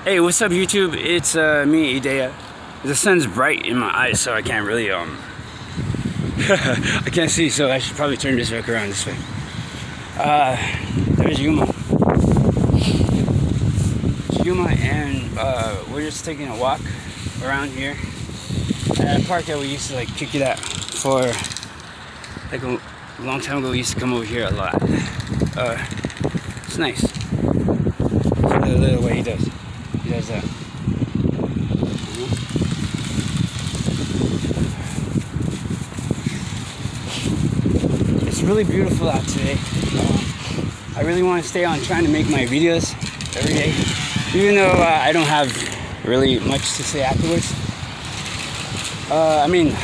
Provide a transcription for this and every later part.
Hey, what's up, YouTube? It's me, Idea. The sun's bright in my eyes, so I can't really I can't see, so I should probably turn this back around this way. There's Yuma. It's Yuma, and we're just taking a walk around here at a park that we used to like kick it at for like a long time ago. We used to come over here a lot. It's nice. The little way he does that. It's really beautiful out today. I really want to stay on trying to make my videos every day, even though I don't have really much to say afterwards. I mean,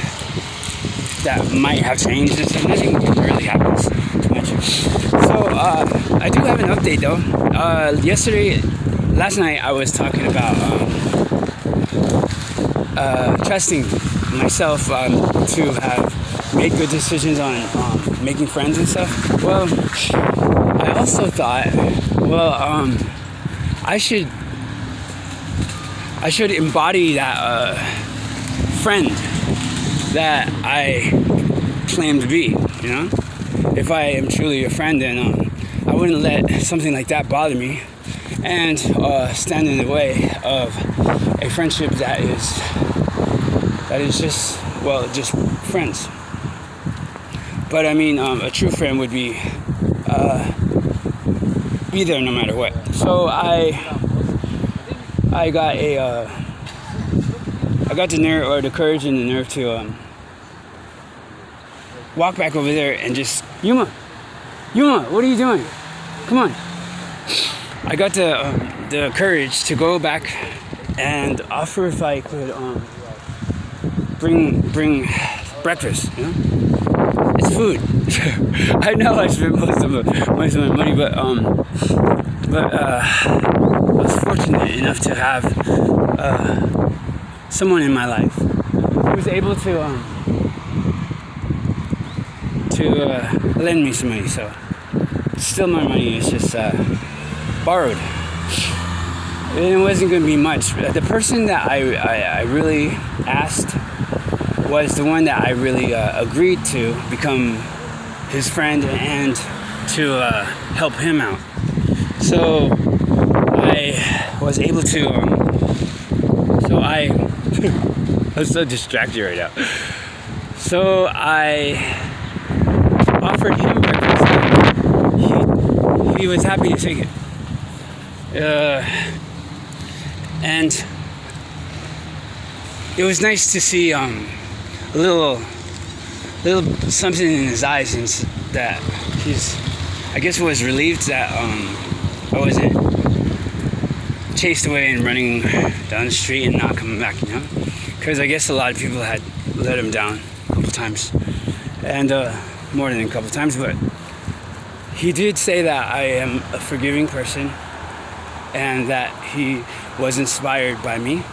that might have changed and stuff. Nothing really happens too much. So I do have an update though. Last night I was talking about trusting myself to have made good decisions on making friends and stuff. Well, I also thought, I should embody that friend that I claim to be. You know, if I am truly a friend, then I wouldn't let something like that bother me and stand in the way of a friendship that is just friends. But I mean, a true friend would be there no matter what. So I got the courage and the nerve to walk back over there and just Yuma, what are you doing? Come on. I got the courage to go back and offer if I could bring breakfast. You know, it's food. I know I spent most of my money, but I was fortunate enough to have someone in my life who was able to lend me some money. So it's still my money. It's just borrowed. And it wasn't going to be much. The person that I really asked was the one that I really agreed to become his friend and to help him out. So I was able to. I'm so distracted right now. So I offered him breakfast. He was happy to take it. And it was nice to see a little something in his eyes, and that I guess was relieved that I wasn't chased away and running down the street and not coming back, you know, because I guess a lot of people had let him down a couple times, and more than a couple times, but he did say that I am a forgiving person and that he was inspired by me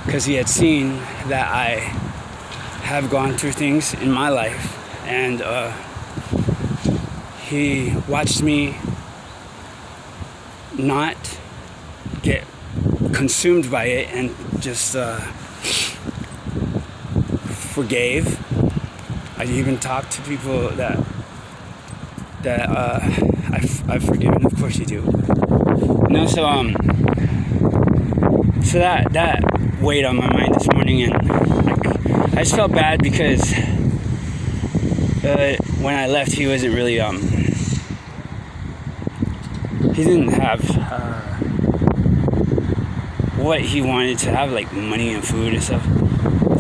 because he had seen that I have gone through things in my life, and he watched me not get consumed by it and just forgave. I even talked to people that I've forgiven. Of course you do. You know, so that weighed on my mind this morning, and I just felt bad because when I left, he wasn't really he didn't have what he wanted to have, like money and food and stuff.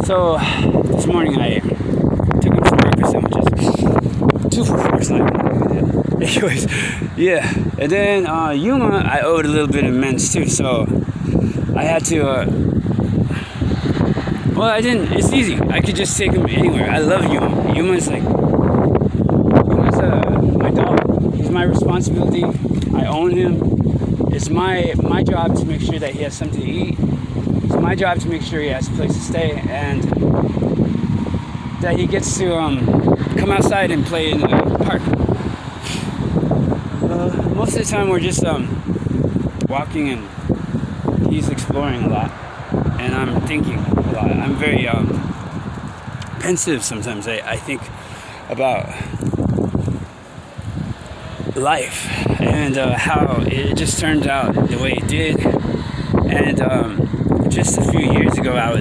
So this morning I took him some breakfast sandwiches, 2 for $4. It's not anyways, yeah. And then Yuma, I owed a little bit of amends too, so I had to. Well, I didn't. It's easy. I could just take him anywhere. I love Yuma. Yuma's my dog. He's my responsibility. I own him. It's my job to make sure that he has something to eat. It's my job to make sure he has a place to stay, and that he gets to come outside and play in the park. Most of the time we're just walking and he's exploring a lot, and I'm thinking a lot. I'm very pensive sometimes. I think about life and how it just turned out the way it did. And just a few years ago, I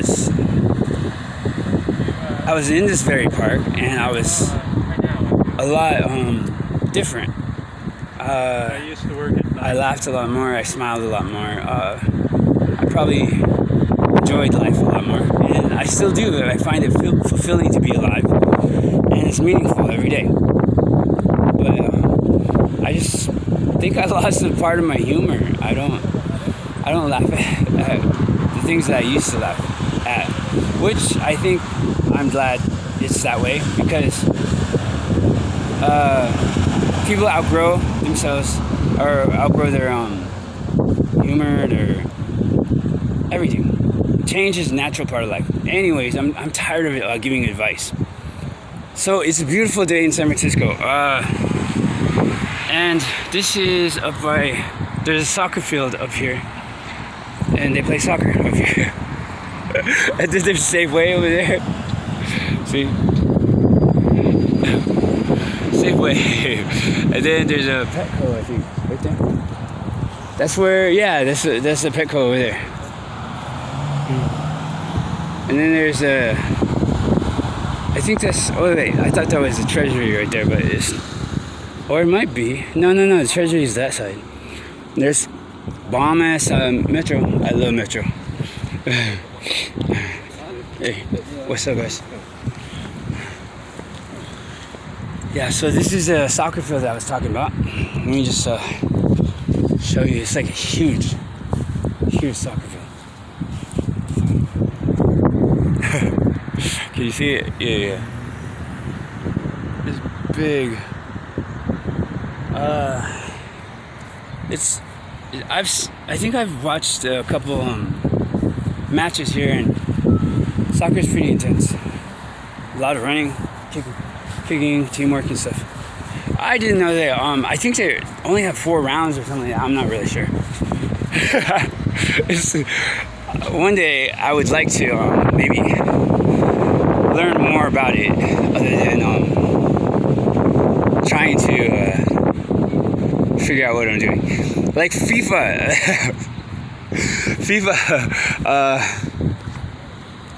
was in this very park, and I was a lot different. I used to work at night. I laughed a lot more. I smiled a lot more. I probably enjoyed life a lot more, and I still do. I find it fulfilling to be alive, and it's meaningful every day. But I just think I lost a part of my humor. I don't laugh at the things that I used to laugh at, which I think I'm glad it's that way, because people outgrow themselves or outgrow their humor, their everything. Change is a natural part of life. Anyways, I'm tired of giving advice. So it's a beautiful day in San Francisco, and this is up by. There's a soccer field up here, and they play soccer up here. And then there's Safeway over there. See? Safeway. And then there's a Petco, I think, right there. That's where, yeah, that's a Petco over there. And then there's a, I think that's, oh wait, I thought that was the Treasury right there, but it's, or it might be. No, the Treasury is that side. There's bomb ass Metro. I love Metro. Hey, what's up, guys? Yeah, so this is a soccer field that I was talking about. Let me just show you. It's like a huge soccer field. Can you see it? Yeah. It's big. I think I've watched a couple matches here, and soccer is pretty intense. A lot of running, kicking, teamwork and stuff. I didn't know that. I think they only have 4 rounds or something like that. I'm not really sure. One day I would like to maybe learn more about it, other than trying to figure out what I'm doing. Like FIFA.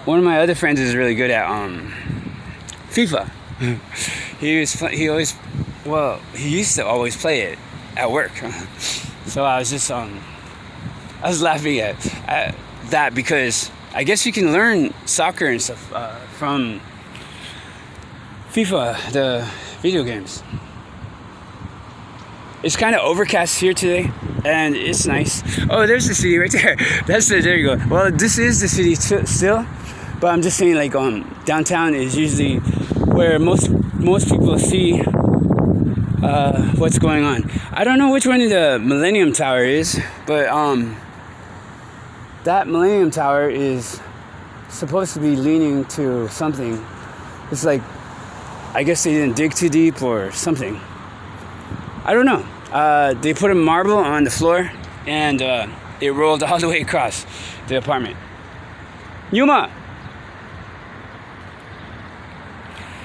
One of my other friends is really good at FIFA. He used to always play it at work. So I was just I was laughing at that, because I guess you can learn soccer and stuff from FIFA, the video games. It's kind of overcast here today, and it's nice. Oh, there's the city right there. There you go. Well, this is the city still, but I'm just saying, like, downtown is usually where most people see what's going on. I don't know which one the Millennium Tower is, but that Millennium Tower is supposed to be leaning to something. It's like, I guess they didn't dig too deep or something. I don't know. They put a marble on the floor, and it rolled all the way across the apartment. Yuma,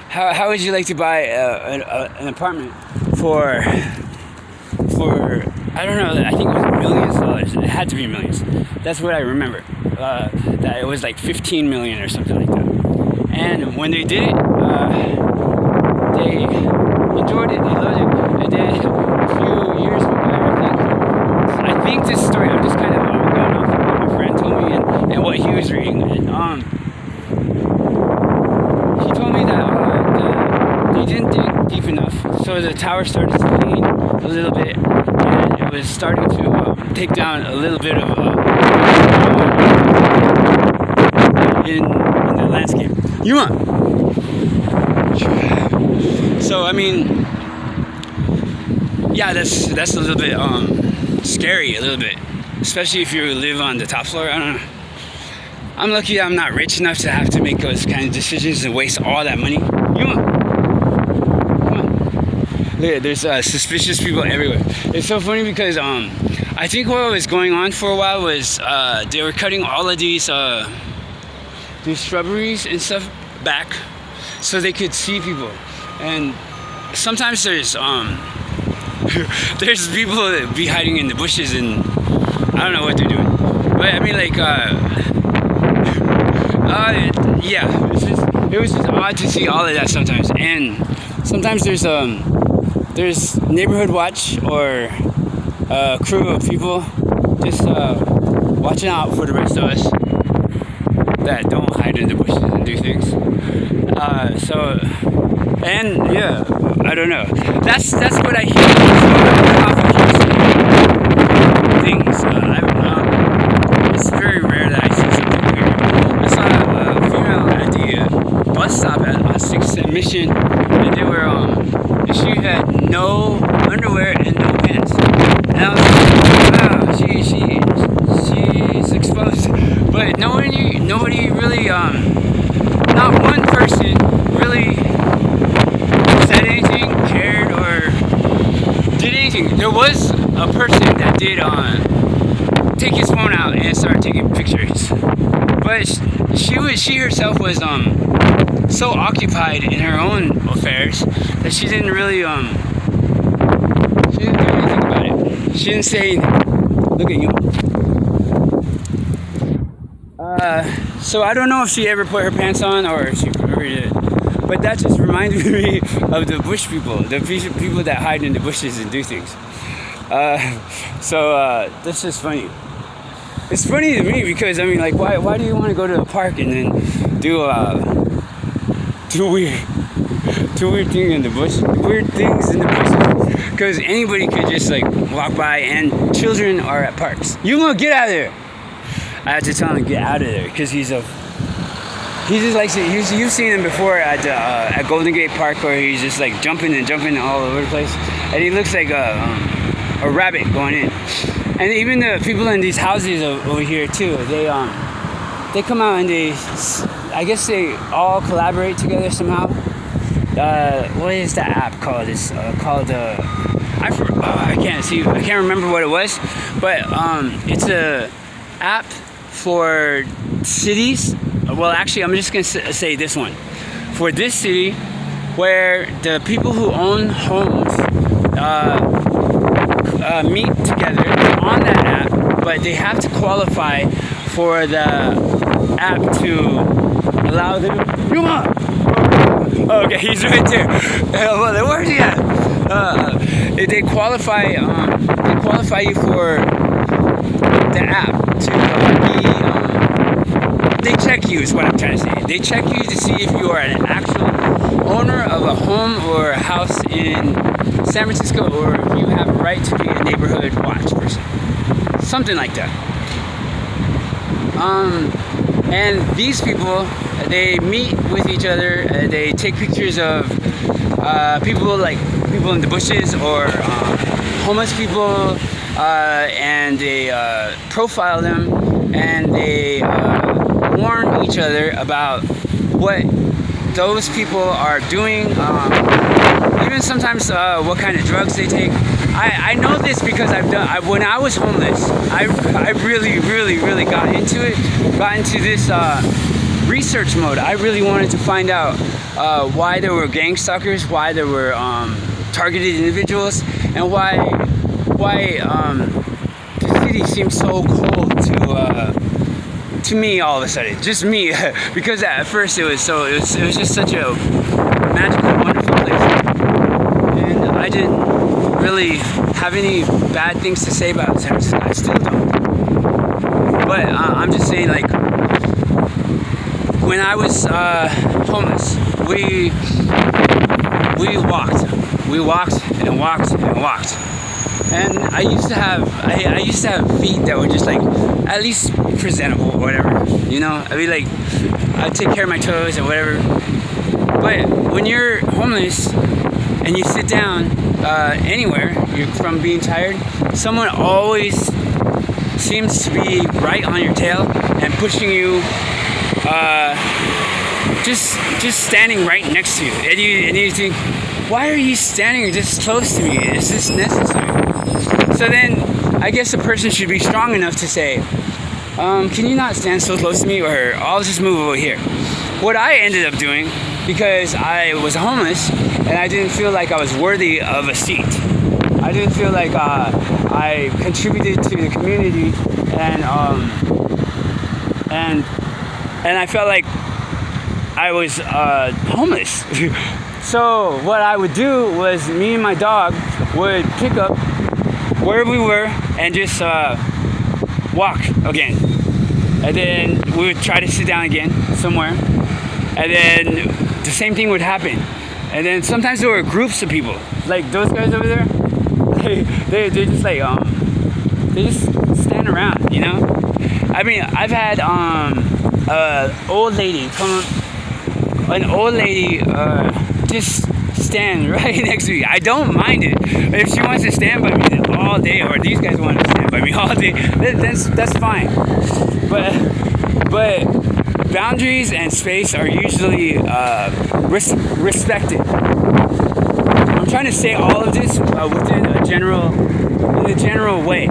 how would you like to buy an apartment for I don't know, I think it was $millions. It had to be millions. That's what I remember. That it was like 15 million or something like that. And when they did it, they enjoyed it, they loved it, and then a few years went by, I think this story, I'm just kind of going off of what my friend told me and what he was reading. And, he told me that they didn't dig deep enough, so the tower started to lean a little bit, and it was starting to take down a little bit of in the landscape. You want? So I mean, yeah, that's a little bit scary, a little bit, especially if you live on the top floor. I don't know. I'm lucky I'm not rich enough to have to make those kind of decisions and waste all that money. Come on. Look at, there's suspicious people everywhere. It's so funny because I I think what was going on for a while was they were cutting all of these shrubberies and stuff back so they could see people. And sometimes there's there's people that be hiding in the bushes, and I don't know what they're doing. But I mean, like, yeah, it was just odd to see all of that sometimes. And sometimes there's neighborhood watch or a crew of people just watching out for the rest of us that don't hide in the bushes and do things. And yeah, I don't know. That's what I hear. Things. It's very rare that I see something weird. I saw a female at the bus stop on 6th and Mission, and they were she had no underwear and no pants. And I was like, wow, she's exposed. But nobody really, not one person really said anything, cared, or did anything. There was a person that did take his phone out and start taking pictures, but she herself was so occupied in her own affairs that she didn't really she didn't do anything about it. She didn't say anything. Look at you. So I don't know if she ever put her pants on or if she ever did. But that just reminded me of the bush people, the people that hide in the bushes and do things. That's just funny. It's funny to me because, I mean, like, why do you want to go to a park and then do weird things in the bush? Weird things in the bushes. Because anybody could just, like, walk by, and children are at parks. You gonna get out of there. I had to tell him to get out of there because he just likes it. You've seen him before at Golden Gate Park where he's just like jumping all over the place, and he looks like a rabbit going in. And even the people in these houses over here too, they come out and I guess they all collaborate together somehow. What is that app called? It's called I can't remember what it was, but it's a app for cities. Well, actually, I'm just going to say this one. For this city, where the people who own homes meet together on that app, but they have to qualify for the app to allow them. Come on! Oh, okay, he's right there. Well, where's he at? They qualify you for the app to they check you, is what I'm trying to say. They check you to see if you are an actual owner of a home or a house in San Francisco, or if you have a right to be a neighborhood watch person. Something like that. And these people, they meet with each other, they take pictures of people in the bushes or homeless people, and they profile them, and they warn each other about what those people are doing, even sometimes what kind of drugs they take. I know this because when I was homeless, I really got into this research mode. I really wanted to find out why there were gangstalkers, why there were targeted individuals, and why the city seems so cold to me all of a sudden, just me, because at first it was just such a magical, wonderful place, and I didn't really have any bad things to say about San Francisco. I still don't, but I'm just saying, like, when I was homeless, we walked and walked. And I used to have feet that were just like at least presentable or whatever, you know. I mean, like, I'd take care of my toes or whatever. But when you're homeless and you sit down anywhere, you're from being tired, someone always seems to be right on your tail and pushing you, just standing right next to you. And you think, why are you standing this close to me? Is this necessary? So then I guess a person should be strong enough to say, can you not stand so close to me, or I'll just move over here. What I ended up doing, because I was homeless and I didn't feel like I was worthy of a seat. I didn't feel like I contributed to the community, and I felt like I was homeless. So what I would do was me and my dog would pick up where we were and just walk again. And then we would try to sit down again somewhere. And then the same thing would happen. And then sometimes there were groups of people. Like those guys over there, they just like, they just stand around, you know? I mean, I've had an old lady just stand right next to me. I don't mind it. If she wants to stand by me all day, or these guys want to stand by me all day, that's fine. But boundaries and space are usually respected. I'm trying to say all of this within a general way.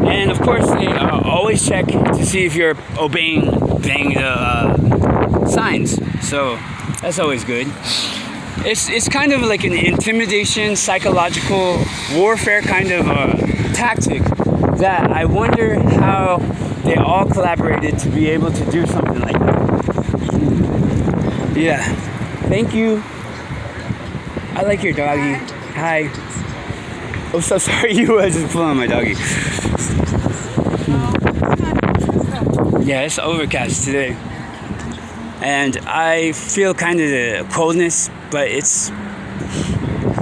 And of course, they always check to see if you're obeying the signs. So that's always good. It's kind of like an intimidation, psychological warfare kind of tactic that I wonder how they all collaborated to be able to do something like that. Yeah. Thank you. I like your doggy. Hi. I'm so sorry you were just pulling on my doggy. Yeah, it's overcast today. And I feel kind of the coldness, but it's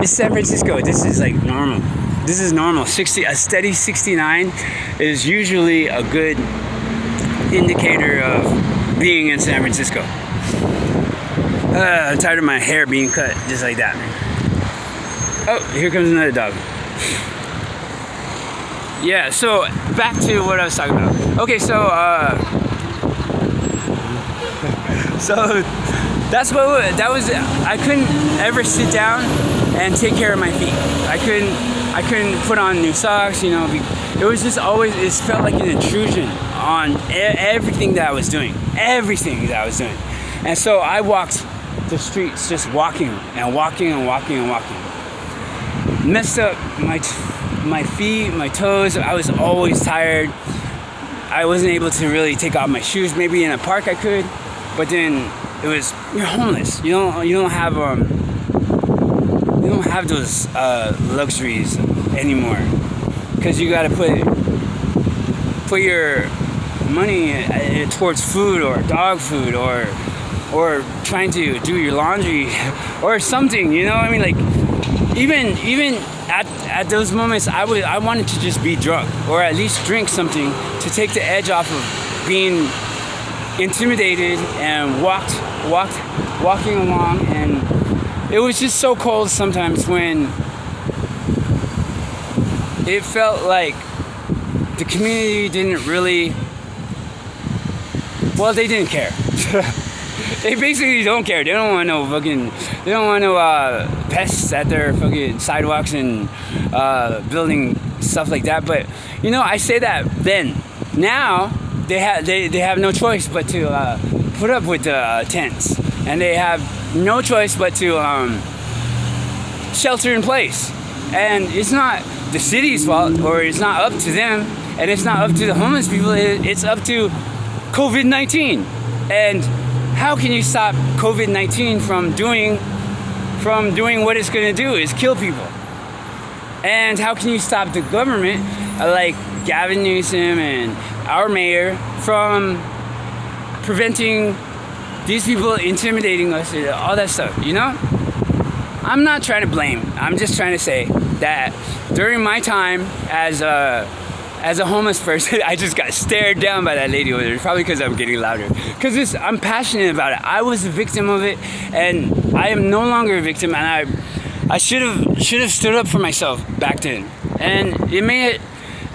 San Francisco. This is like normal. This is normal. A steady 69 is usually a good indicator of being in San Francisco. I'm tired of my hair being cut just like that. Oh, here comes another dog. Yeah, so back to what I was talking about. Okay, so that was I couldn't ever sit down and take care of my feet. I couldn't put on new socks, you know. It was just always, it felt like an intrusion on everything that I was doing. And so I walked the streets just walking. Messed up my feet, my toes. I was always tired. I wasn't able to really take off my shoes. Maybe in a park I could, but then you're homeless. You don't have those luxuries anymore, because you got to put your money towards food or dog food or trying to do your laundry or something. You know what I mean? Like even at those moments, I wanted to just be drunk, or at least drink something to take the edge off of being intimidated and walking along. And it was just so cold sometimes when it felt like the community didn't really, well, they didn't care. They basically don't care. They don't want no pests at their fucking sidewalks and building stuff like that. But you know, I say that then. Now they have no choice but to put up with the tents, and they have no choice but to shelter in place. And it's not the city's fault, or it's not up to them, and it's not up to the homeless people. It's up to COVID-19. And how can you stop COVID-19 from doing what it's going to do, is kill people? And how can you stop the government, like Gavin Newsom and our mayor, from preventing these people intimidating us and all that stuff, you know? I'm not trying to blame. I'm just trying to say that during my time as a homeless person, I just got stared down by that lady over there. Probably because I'm getting louder. Because I'm passionate about it. I was a victim of it, and I am no longer a victim. And I should have stood up for myself back then. And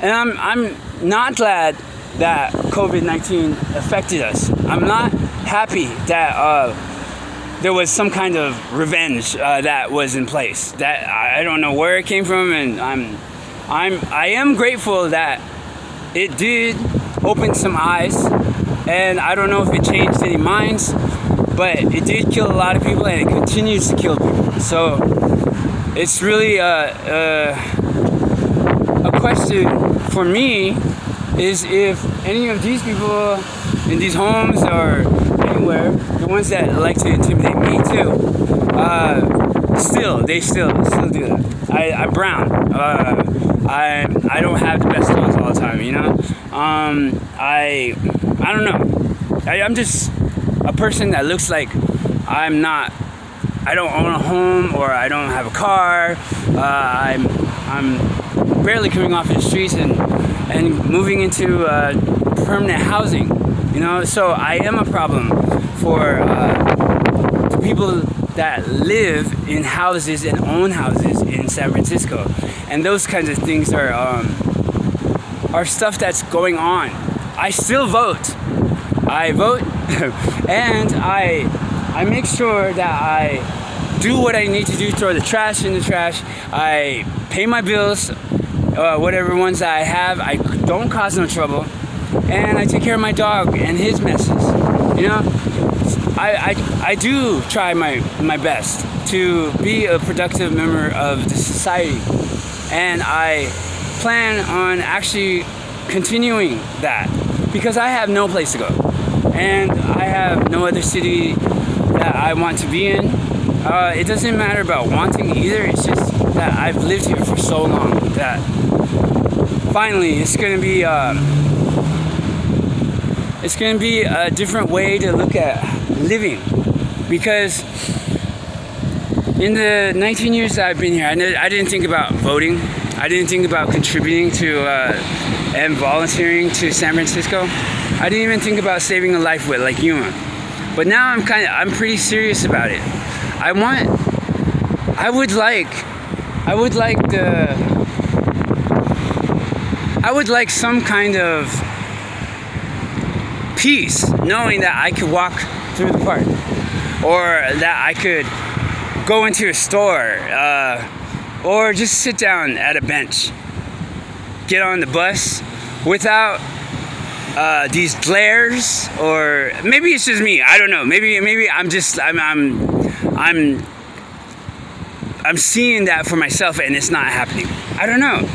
I'm not glad that COVID-19 affected us. I'm not happy that there was some kind of revenge that was in place. That I don't know where it came from, and I am grateful that it did open some eyes, and I don't know if it changed any minds, but it did kill a lot of people, and it continues to kill people. So it's really a question for me is if any of these people in these homes or anywhere, the ones that like to intimidate me too, they still do that. I'm brown. I don't have the best clothes all the time, you know. I don't know. I'm just a person that looks like I don't own a home or I don't have a car. I'm barely coming off the streets and moving into permanent housing, you know. So I am a problem for the people that live in houses and own houses in San Francisco, and those kinds of things are stuff that's going on. I still vote. I vote, and I make sure that I do what I need to do. Throw the trash in the trash. I pay my bills, whatever ones that I have. I don't cause no trouble, and I take care of my dog and his messes. You know, I do try my best to be a productive member of the society, and I plan on actually continuing that because I have no place to go, and I have no other city that I want to be in. It doesn't matter about wanting either. It's just that I've lived here for so long that finally it's going to be a different way to look at living, because in the 19 years that I've been here, I didn't think about voting. I didn't think about contributing to and volunteering to San Francisco. I didn't even think about saving a life with like Yuma. But now I'm pretty serious about it. I would like some kind of peace, knowing that I could walk through the park, or that I could go into a store, or just sit down at a bench, get on the bus without these glares, or maybe it's just me. I don't know. Maybe I'm seeing that for myself, and it's not happening. I don't know.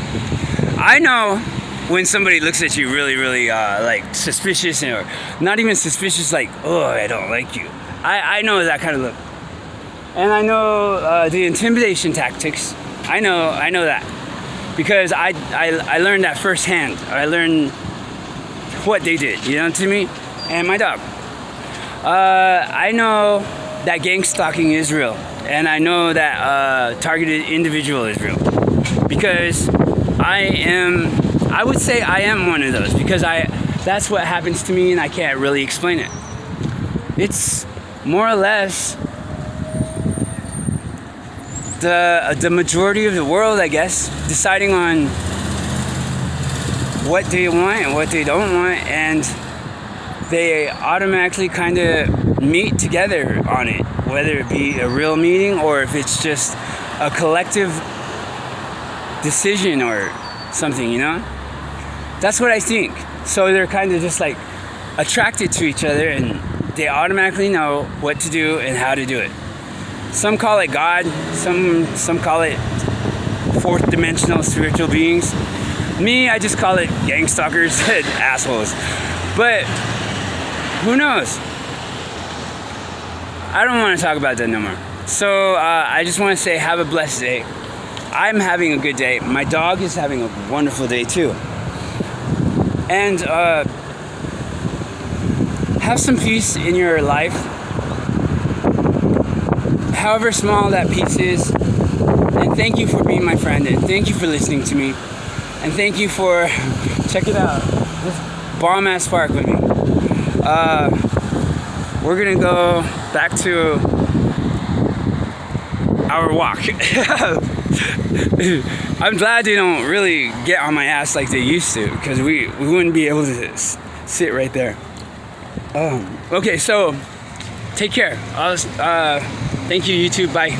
I know when somebody looks at you really, really like suspicious, or not even suspicious, like, oh, I don't like you. I know that kind of look, and I know the intimidation tactics. I know that because I learned that firsthand. I learned what they did, you know, to me and my dog. I know that gang stalking is real, and I know that targeted individual is real, because I would say I am one of those, because that's what happens to me, and I can't really explain it. It's more or less the majority of the world, I guess, deciding on what they want and what they don't want, and they automatically kind of meet together on it, whether it be a real meeting or if it's just a collective decision or something, you know? That's what I think. So they're kind of just like attracted to each other, and they automatically know what to do and how to do it. Some call it God, some call it fourth dimensional spiritual beings. Me, I just call it gangstalkers and assholes. But who knows? I don't want to talk about that no more. So I just want to say, have a blessed day. I'm having a good day. My dog is having a wonderful day too. And have some peace in your life, however small that peace is. And thank you for being my friend, and thank you for listening to me, and thank you for check it out, this bomb ass park with me. We're gonna go back to our walk. I'm glad they don't really get on my ass like they used to, because we wouldn't be able to sit right there. Okay, so take care. Thank you, YouTube. Bye.